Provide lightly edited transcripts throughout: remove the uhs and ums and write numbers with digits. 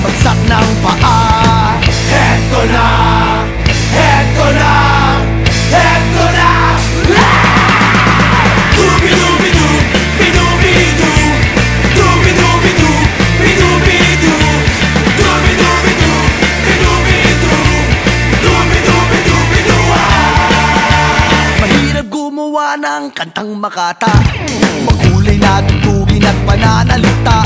bagsak ng paa. Heto na, heto na, heto na. Dubi-dubi-du, bidubi-du, dubi-dubi-du, bidubi-du, dubi-dubi-du, bidubi-du, dubi-dubi-du-bidu. Mahirap gumawa ng kantang makata, makulay na tugtugin at pananalita,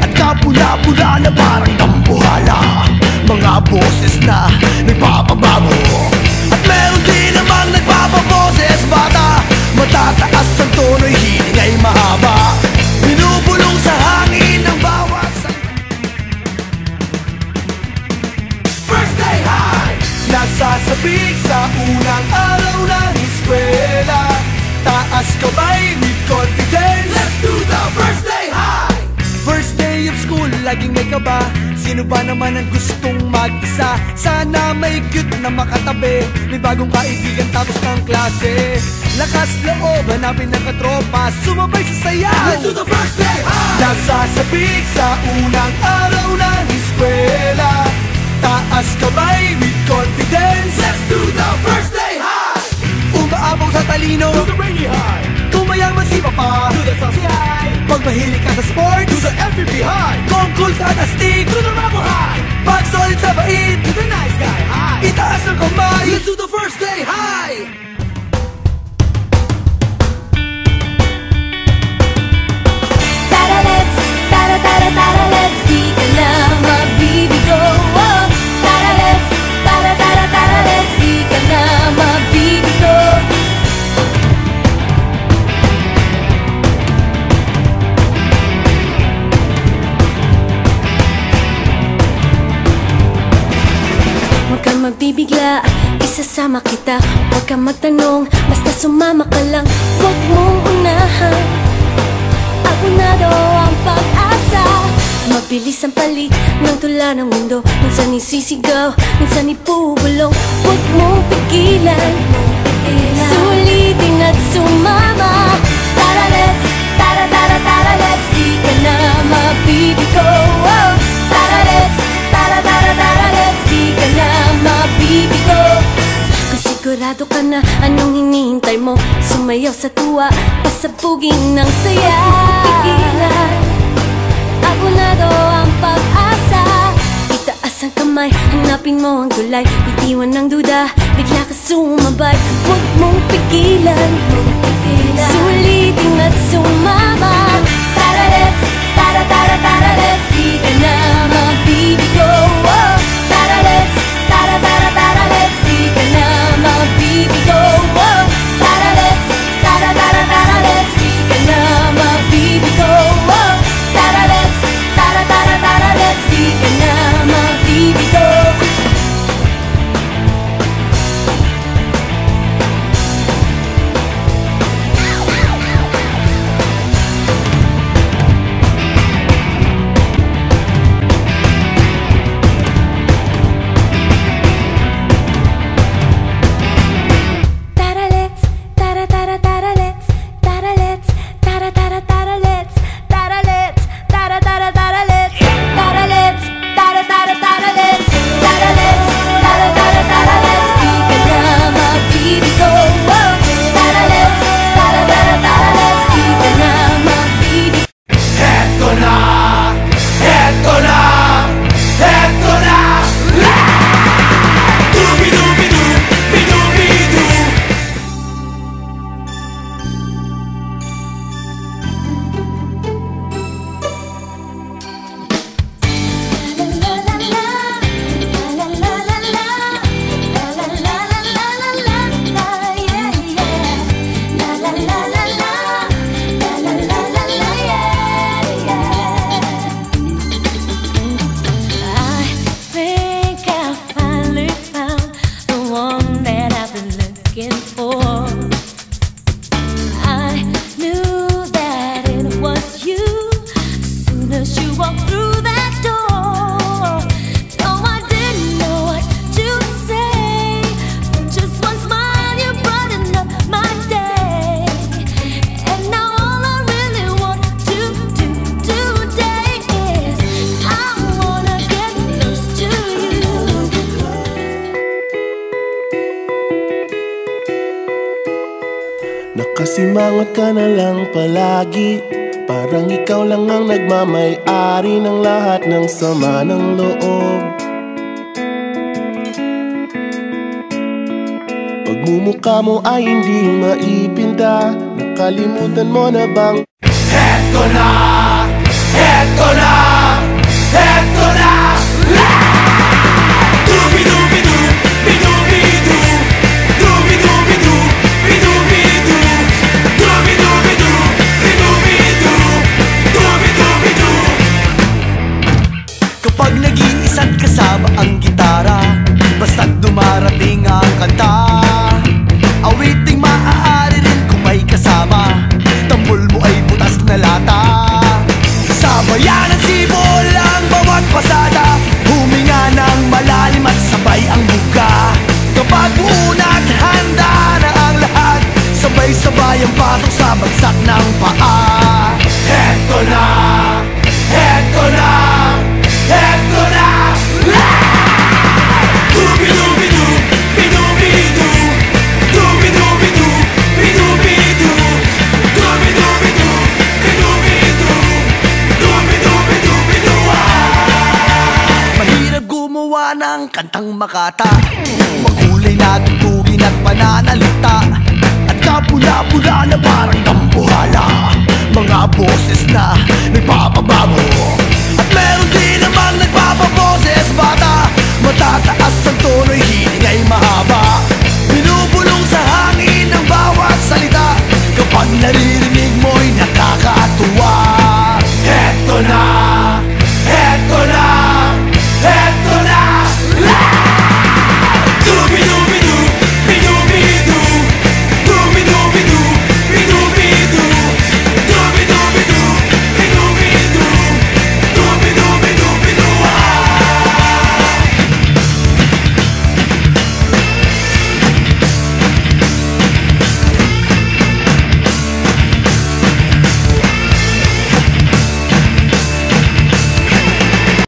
at kapula-pula na parang dambuhala, mga boses na nagpapabago. At meron din namang nagpapaboses bata, matataas ang tono'y hiling ay mahaba, binubulong sa hangin ang bawat First day high! Nasasabik sa unang araw ng eskwela, taas kamay with confidence. Let's do the first day high! First day of school, laging may kaba. Sino ba naman ang gustong mag-isa? Sana may cute na makatabi, may bagong kaibigan tapos ng klase. Lakas loob, hanapin ng katropa, sumabay sa sayaw. Let's do the first day high! Nasasabik sa unang araw ng eskwela, taas kamay with confidence. Let's do the first day high! Umaapaw sa talino, do the rainy high. Kung mayaman si papa, do the saucy high. Pag mahilig ka sa sports, do the FPP high. Kung cool ka at astig, do the ramo high. Pag solid sa bait, do the nice guy high. Itaas ang kamay, let's do the first day high! Tara let's, tara tara tara let's, di ka na mabibigo. Oh, tara let's, tara tara tara let's, di ka na mabibigo. Huwag kang magbibigla, isasama kita. Huwag kang magtanong, basta sumama ka lang. Huwag mong unahan, abonado ang pag-asa. Mabilis ang palit ng tula ng mundo, minsan isisigaw, minsan ipubulong. Huwag mong pigilan, sulitin at sumama. Tara let's, tara tara tara let's, di ka na mabibigo. Oh, tara let's, tara tara tara let's, di ka na mabibigo. Kung sigurado ka na anong hinihintay mo, sumayaw sa tuwa, pasabugin ng saya. Pigilan, abonado ang pag-asa. Itaas ang kamay, hanapin mo ang tulay, bitiwan ng duda, bigla ka sumabay. Huwag mong pigilan, sulitin at sumama. Tara let's, tara tara tara let's, di ka na mabibigo. Oh, tara let's, tara tara tara let's, di ka na mabibigo. Oh, tara let's, tara tara tara let's, di ka na mabibigo. Oh, tara let's, tara tara tara let's, di ka na mabibigo. Nakasimangot ka na lang palagi, parang ikaw lang ang nagmamay-ari ng lahat ng sama ng loob. Pagmumukha mo ay hindi maipinta, nakalimutan mo na bang Heto na! Heto na! Heto na! Dubi-dubi-du, bidubi-du, dubi-dubi-du, bidubi-du, dubi-dubi-du, bidubi-du, dubi-dubi-du. Kapag nag-iisa't kasama ang gitara, basta't dumarating ang kanta, awiting maaari rin kung may kasama, tambol mo ay butas na lata. Sabayan ang sibol ang bawat pasada, huminga ng malalim at sabay ang buka. Kapag uunat, handa na ang lahat, sabay-sabay ang pasok sa bagsak ng paa. Heto na! Heto na! Heto na! Dubi-dubi-du, bidubi-du, dubi-dubi-du, bidubi-du, dubi-dubi-du, bidubi-du, dubi-dubi-du-bidu. Mahirap gumawa ng kantang makata, makulay na tugtugin at pananalita, at kapula-pula na parang dambuhala, mga boses na nagpapabago. At meron din namang nagpapaboses bata, matataas ang tono'y hiling ay mahaba, binubulong sa hangin ang bawat salita, kapag naririnig mo'y nakakatuwa. Heto na!